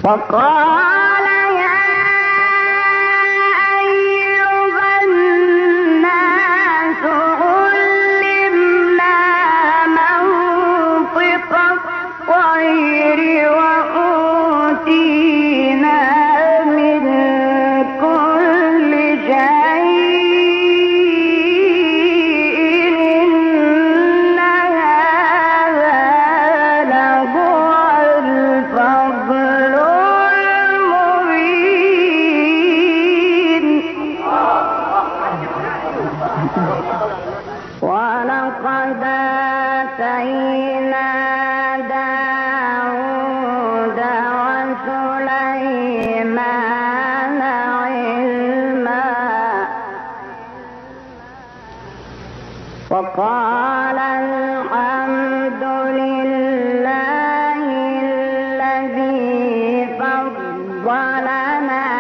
وقال يا أيها الناس علمنا منطق الطير وأوتينا من كل شيء إن هذا لهو الفضل المبين. ولقد آتينا داود وسليمان علما وقال الحمد لله الذي فضلنا